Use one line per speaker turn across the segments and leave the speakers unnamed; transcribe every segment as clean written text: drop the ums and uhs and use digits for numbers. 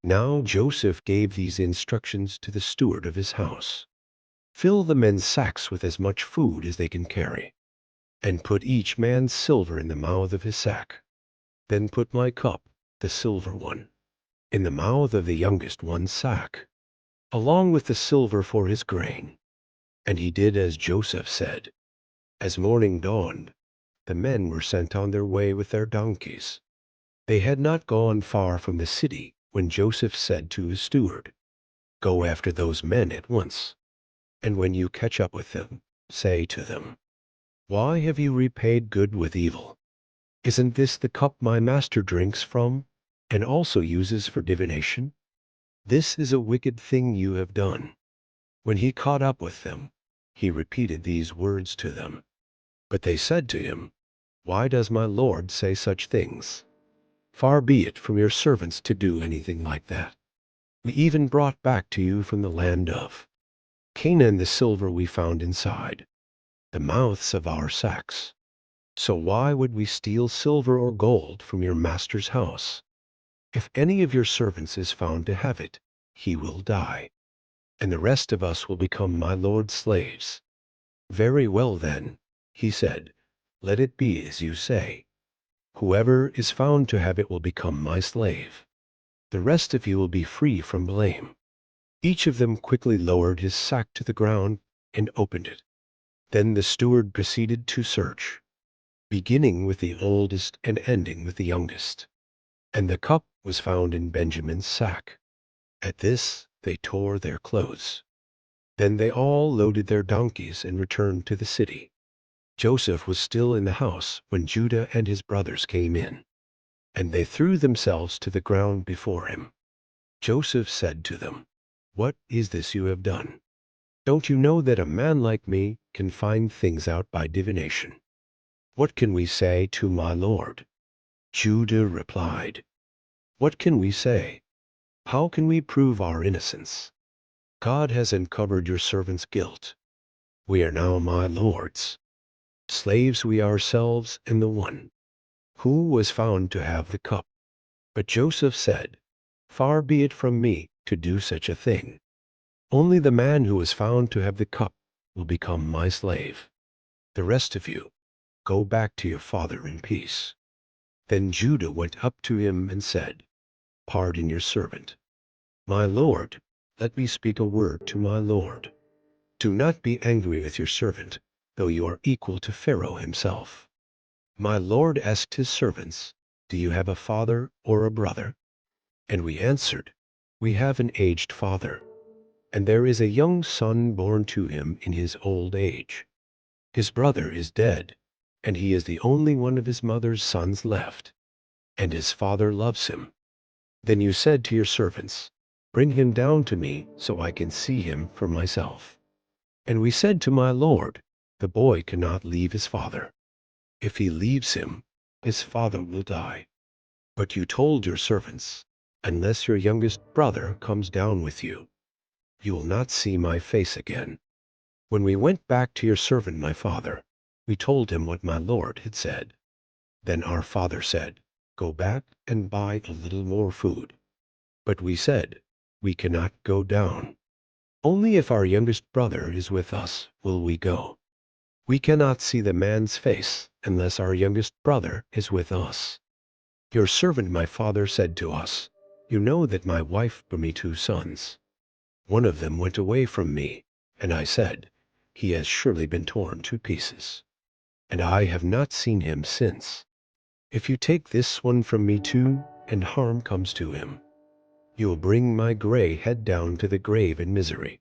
Now Joseph gave these instructions to the steward of his house. Fill the men's sacks with as much food as they can carry, and put each man's silver in the mouth of his sack. Then put my cup, the silver one, in the mouth of the youngest one's sack, along with the silver for his grain. And he did as Joseph said. As morning dawned, the men were sent on their way with their donkeys. They had not gone far from the city when Joseph said to his steward, "Go after those men at once, and when you catch up with them, say to them, 'Why have you repaid good with evil? Isn't this the cup my master drinks from, and also uses for divination? This is a wicked thing you have done.'" When he caught up with them, he repeated these words to them. But they said to him, "Why does my lord say such things? Far be it from your servants to do anything like that. We even brought back to you from the land of Canaan the silver we found inside the mouths of our sacks. So why would we steal silver or gold from your master's house? If any of your servants is found to have it, he will die, and the rest of us will become my lord's slaves." "Very well then," he said, "let it be as you say. Whoever is found to have it will become my slave. The rest of you will be free from blame." Each of them quickly lowered his sack to the ground and opened it. Then the steward proceeded to search, beginning with the oldest and ending with the youngest. And the cup was found in Benjamin's sack. At this they tore their clothes. Then they all loaded their donkeys and returned to the city. Joseph was still in the house when Judah and his brothers came in, and they threw themselves to the ground before him. Joseph said to them, "What is this you have done? Don't you know that a man like me can find things out by divination? What can we say to my lord?" Judah replied, "What can we say? How can we prove our innocence? God has uncovered your servant's guilt. We are now my lord's. Slaves we ourselves and the one who was found to have the cup." But Joseph said, "Far be it from me to do such a thing. Only the man who was found to have the cup will become my slave. The rest of you, go back to your father in peace." Then Judah went up to him and said, "Pardon your servant. My lord, let me speak a word to my lord. Do not be angry with your servant, though you are equal to Pharaoh himself." My lord asked his servants, "Do you have a father or a brother?" And we answered, "We have an aged father, and there is a young son born to him in his old age. His brother is dead, and he is the only one of his mother's sons left, and his father loves him." Then you said to your servants, "Bring him down to me so I can see him for myself." And we said to my lord, "The boy cannot leave his father. If he leaves him, his father will die." But you told your servants, "Unless your youngest brother comes down with you, you will not see my face again." When we went back to your servant my father, we told him what my lord had said. Then our father said, "Go back and buy a little more food." But we said, "We cannot go down. Only if our youngest brother is with us will we go. We cannot see the man's face unless our youngest brother is with us." Your servant my father said to us, "You know that my wife bore me 2 sons. One of them went away from me, and I said, 'He has surely been torn to pieces,' and I have not seen him since. If you take this one from me too, and harm comes to him, you will bring my gray head down to the grave in misery.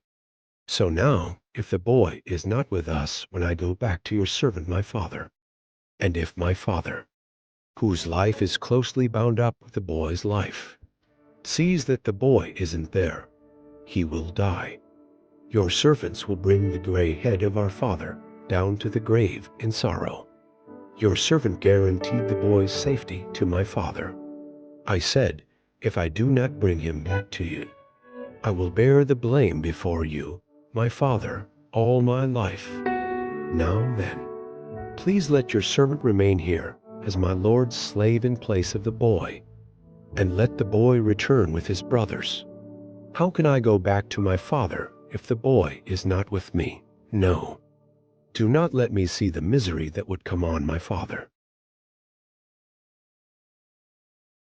So now, if the boy is not with us when I go back to your servant my father, and if my father, whose life is closely bound up with the boy's life, sees that the boy isn't there, he will die. Your servants will bring the gray head of our father down to the grave in sorrow." Your servant guaranteed the boy's safety to my father. I said, "If I do not bring him back to you, I will bear the blame before you, my father, all my life. Now then, please let your servant remain here as my lord's slave in place of the boy." and let the boy return with his brothers. How can I go back to my father if the boy is not with me? No. Do not let me see the misery that would come on my father."